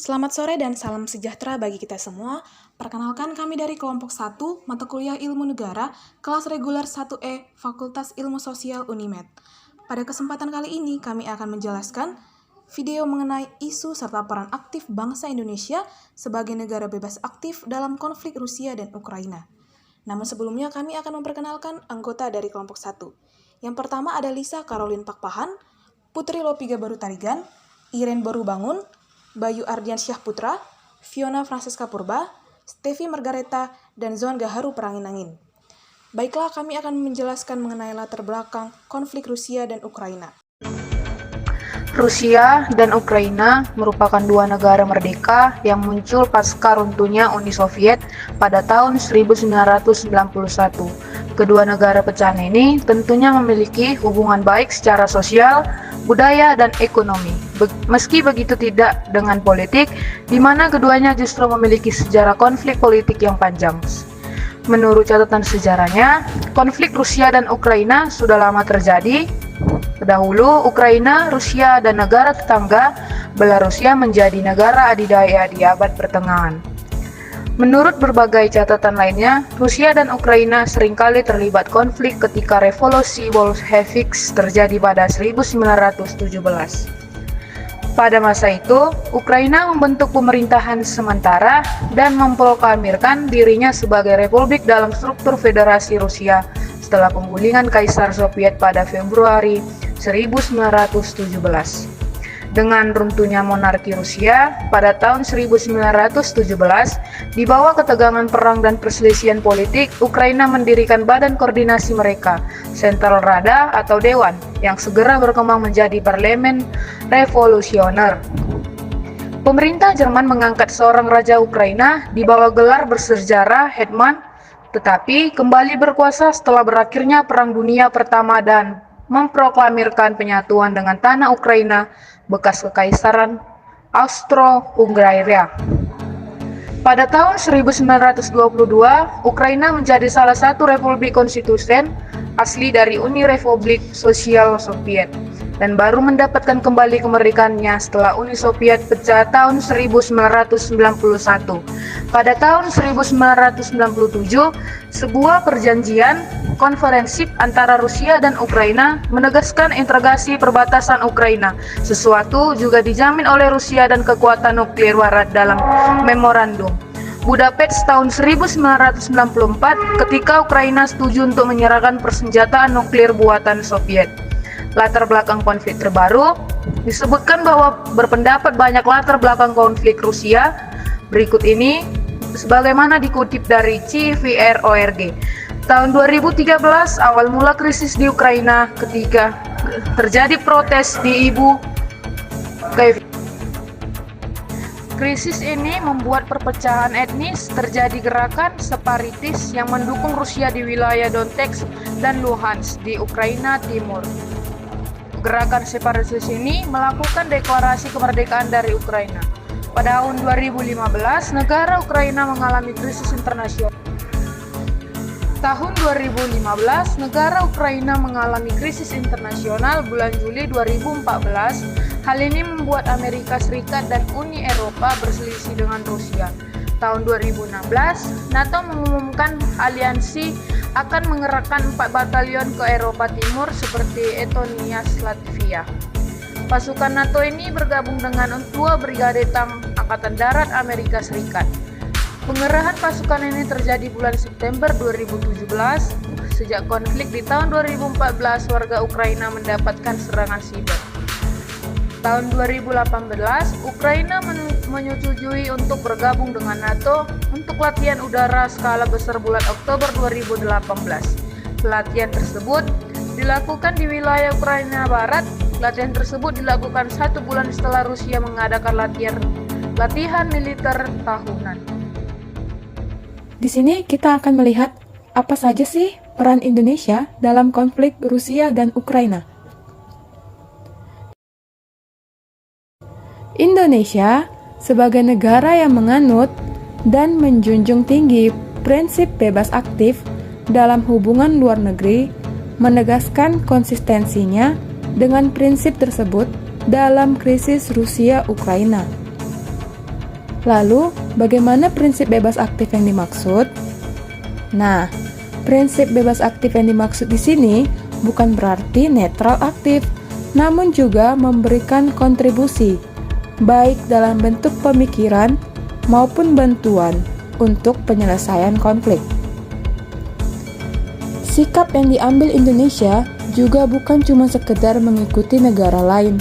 Selamat sore dan salam sejahtera bagi kita semua. Perkenalkan kami dari kelompok 1, mata kuliah Ilmu Negara, kelas reguler 1E, Fakultas Ilmu Sosial Unimed. Pada kesempatan kali ini, kami akan menjelaskan video mengenai isu serta peran aktif bangsa Indonesia sebagai negara bebas aktif dalam konflik Rusia dan Ukraina. Namun sebelumnya, kami akan memperkenalkan anggota dari kelompok 1. Yang pertama ada Lisa Caroline Pakpahan, Putri Lopiga Baru Tarigan, Iren Baru Bangun, Bayu Ardiansyah Putra, Fiona Francesca Purba, Stevi Margareta, dan Zoan Gaharu Perangin-Angin. Baiklah, kami akan menjelaskan mengenai latar belakang konflik Rusia dan Ukraina. Rusia dan Ukraina merupakan dua negara merdeka yang muncul pasca runtuhnya Uni Soviet pada tahun 1991. Kedua negara pecahan ini tentunya memiliki hubungan baik secara sosial, budaya, dan ekonomi. Meski begitu tidak dengan politik, di mana keduanya justru memiliki sejarah konflik politik yang panjang. Menurut catatan sejarahnya, konflik Rusia dan Ukraina sudah lama terjadi. Dahulu, Ukraina, Rusia, dan negara tetangga Belarusia menjadi negara adidaya di abad pertengahan. Menurut berbagai catatan lainnya, Rusia dan Ukraina seringkali terlibat konflik ketika revolusi Bolshevik terjadi pada 1917. Pada masa itu, Ukraina membentuk pemerintahan sementara dan memproklamirkan dirinya sebagai republik dalam struktur Federasi Rusia setelah penggulingan Kaisar Soviet pada Februari 1917. Dengan runtuhnya monarki Rusia pada tahun 1917, di bawah ketegangan perang dan perselisihan politik, Ukraina mendirikan badan koordinasi mereka, Central Rada atau Dewan, yang segera berkembang menjadi parlemen revolusioner. Pemerintah Jerman mengangkat seorang raja Ukraina di bawah gelar bersejarah Hetman, tetapi kembali berkuasa setelah berakhirnya Perang Dunia Pertama dan memproklamirkan penyatuan dengan tanah Ukraina bekas Kekaisaran Austro-Hungaria. Pada tahun 1922, Ukraina menjadi salah satu republik konstitusen asli dari Uni Republik Sosial Soviet dan baru mendapatkan kembali kemerdekaannya setelah Uni Soviet pecah tahun 1991. Pada tahun 1997, sebuah perjanjian konferensi antara Rusia dan Ukraina menegaskan integrasi perbatasan Ukraina. Sesuatu juga dijamin oleh Rusia dan kekuatan nuklir Barat dalam memorandum Budapest tahun 1994 ketika Ukraina setuju untuk menyerahkan persenjataan nuklir buatan Soviet. Latar belakang konflik terbaru disebutkan bahwa berpendapat banyak latar belakang konflik Rusia. Berikut ini sebagaimana dikutip dari CVR.org. Tahun 2013 awal mula krisis di Ukraina ketika terjadi protes di Ibu Kiev. Krisis ini membuat perpecahan etnis, terjadi gerakan separatis yang mendukung Rusia di wilayah Donetsk dan Luhansk di Ukraina Timur. Gerakan separatis ini melakukan deklarasi kemerdekaan dari Ukraina. Pada tahun 2015, negara Ukraina mengalami krisis internasional. Tahun 2015, negara Ukraina mengalami krisis internasional bulan Juli 2014. Hal ini membuat Amerika Serikat dan Uni Eropa berselisih dengan Rusia. Tahun 2016, NATO mengumumkan aliansi akan mengerahkan 4 batalion ke Eropa Timur seperti Estonia, Latvia. Pasukan NATO ini bergabung dengan 2 brigade tank Angkatan Darat Amerika Serikat. Pengerahan pasukan ini terjadi bulan September 2017. Sejak konflik di tahun 2014, warga Ukraina mendapatkan serangan siber. Tahun 2018, Ukraina menyetujui untuk bergabung dengan NATO untuk latihan udara skala besar bulan Oktober 2018. Pelatihan tersebut dilakukan di wilayah Ukraina Barat. Latihan tersebut dilakukan 1 bulan setelah Rusia mengadakan latihan militer tahunan. Di sini kita akan melihat apa saja sih peran Indonesia dalam konflik Rusia dan Ukraina. Indonesia sebagai negara yang menganut dan menjunjung tinggi prinsip bebas aktif dalam hubungan luar negeri, menegaskan konsistensinya dengan prinsip tersebut dalam krisis Rusia-Ukraina. Lalu, bagaimana prinsip bebas aktif yang dimaksud? Nah, prinsip bebas aktif yang dimaksud di sini bukan berarti netral aktif, namun juga memberikan kontribusi, baik dalam bentuk pemikiran maupun bantuan untuk penyelesaian konflik. Sikap yang diambil Indonesia juga bukan cuma sekedar mengikuti negara lain,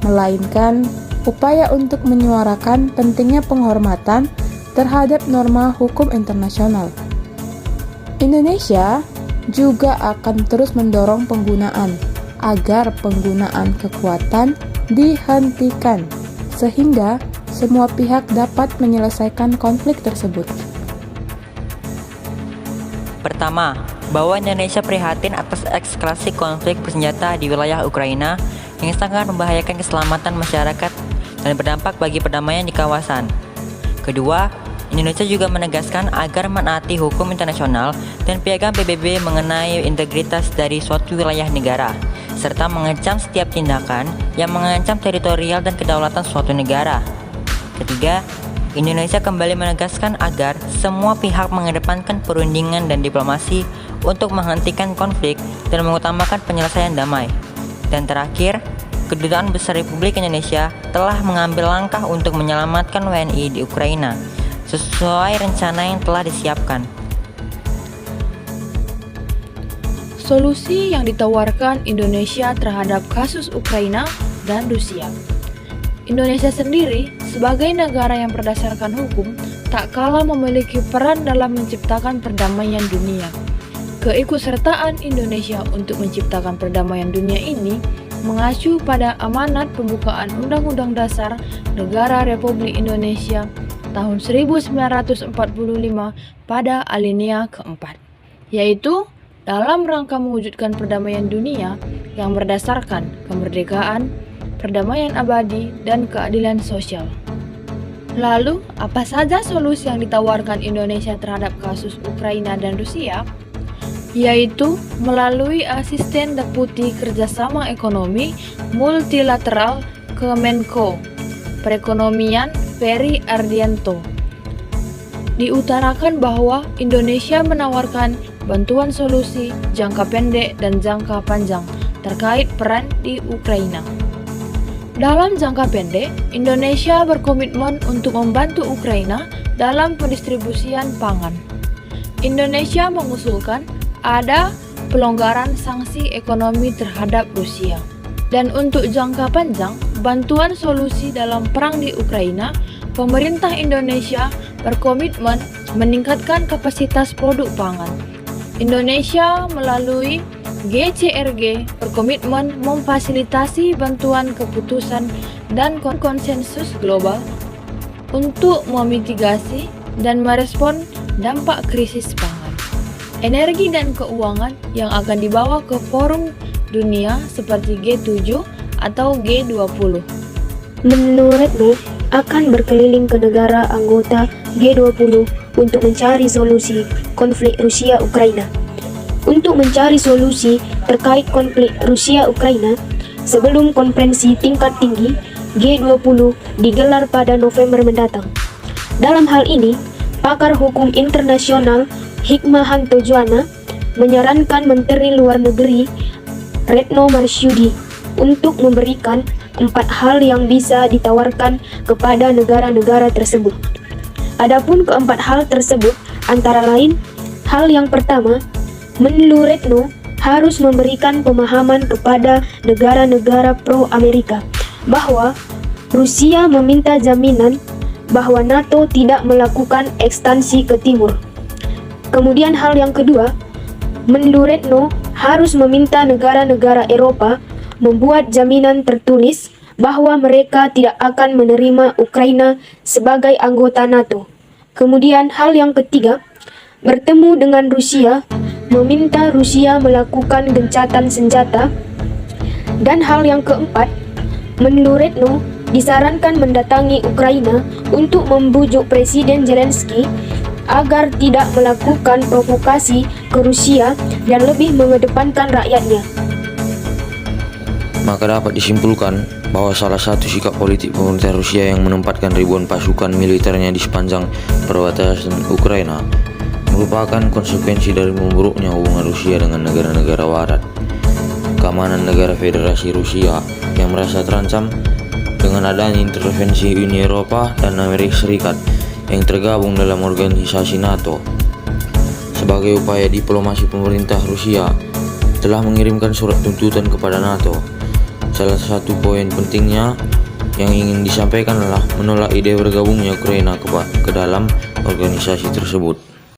melainkan upaya untuk menyuarakan pentingnya penghormatan terhadap norma hukum internasional. Indonesia juga akan terus mendorong penggunaan agar penggunaan kekuatan dihentikan, sehingga semua pihak dapat menyelesaikan konflik tersebut. Pertama, bahwa Indonesia prihatin atas eskalasi konflik bersenjata di wilayah Ukraina yang sangat membahayakan keselamatan masyarakat dan berdampak bagi perdamaian di kawasan. Kedua, Indonesia juga menegaskan agar menaati hukum internasional dan piagam PBB mengenai integritas dari suatu wilayah negara, serta mengecam setiap tindakan yang mengancam teritorial dan kedaulatan suatu negara. Ketiga, Indonesia kembali menegaskan agar semua pihak mengedepankan perundingan dan diplomasi untuk menghentikan konflik dan mengutamakan penyelesaian damai. Dan terakhir, Kedutaan Besar Republik Indonesia telah mengambil langkah untuk menyelamatkan WNI di Ukraina sesuai rencana yang telah disiapkan. Solusi yang ditawarkan Indonesia terhadap kasus Ukraina dan Rusia. Indonesia sendiri sebagai negara yang berdasarkan hukum tak kalah memiliki peran dalam menciptakan perdamaian dunia. Keikutsertaan Indonesia untuk menciptakan perdamaian dunia ini mengacu pada amanat pembukaan Undang-Undang Dasar Negara Republik Indonesia tahun 1945 pada alinea keempat, yaitu dalam rangka mewujudkan perdamaian dunia yang berdasarkan kemerdekaan, perdamaian abadi, dan keadilan sosial. Lalu, apa saja solusi yang ditawarkan Indonesia terhadap kasus Ukraina dan Rusia? Yaitu melalui Asisten Deputi Kerjasama Ekonomi Multilateral Kemenko Perekonomian Ferry Ardianto. Diutarakan bahwa Indonesia menawarkan bantuan solusi jangka pendek dan jangka panjang terkait peran di Ukraina. Dalam jangka pendek, Indonesia berkomitmen untuk membantu Ukraina dalam pendistribusian pangan. Indonesia mengusulkan ada pelonggaran sanksi ekonomi terhadap Rusia. Dan untuk jangka panjang, bantuan solusi dalam perang di Ukraina, pemerintah Indonesia berkomitmen meningkatkan kapasitas produk pangan. Indonesia melalui GCRG berkomitmen memfasilitasi bantuan keputusan dan konsensus global untuk memitigasi dan merespon dampak krisis pangan, energi dan keuangan yang akan dibawa ke forum dunia seperti G7 atau G20. Menurutmu, akan berkeliling ke negara anggota G20 untuk mencari solusi konflik Rusia-Ukraina. Untuk mencari solusi terkait konflik Rusia-Ukraina sebelum konferensi tingkat tinggi G20 digelar pada November mendatang. Dalam hal ini, pakar hukum internasional Hikmahanto Juwana menyarankan Menteri Luar Negeri Retno Marsudi untuk memberikan 4 hal yang bisa ditawarkan kepada negara-negara tersebut. Adapun keempat hal tersebut antara lain, hal yang pertama, Menlu Retno harus memberikan pemahaman kepada negara-negara pro-Amerika bahwa Rusia meminta jaminan bahwa NATO tidak melakukan ekstansi ke timur. Kemudian hal yang kedua, Menlu Retno harus meminta negara-negara Eropa membuat jaminan tertulis bahwa mereka tidak akan menerima Ukraina sebagai anggota NATO. Kemudian hal yang ketiga, bertemu dengan Rusia, meminta Rusia melakukan gencatan senjata. Dan hal yang keempat, Menlu Retno disarankan mendatangi Ukraina untuk membujuk Presiden Zelensky agar tidak melakukan provokasi ke Rusia dan lebih mengedepankan rakyatnya. Maka dapat disimpulkan bahwa salah satu sikap politik pemerintah Rusia yang menempatkan ribuan pasukan militernya di sepanjang perbatasan Ukraina merupakan konsekuensi dari memburuknya hubungan Rusia dengan negara-negara Barat. Keamanan negara Federasi Rusia yang merasa terancam dengan adanya intervensi Uni Eropa dan Amerika Serikat yang tergabung dalam organisasi NATO. Sebagai upaya diplomasi, pemerintah Rusia telah mengirimkan surat tuntutan kepada NATO. Salah satu poin pentingnya yang ingin disampaikan adalah menolak ide bergabungnya Ukraina ke dalam organisasi tersebut.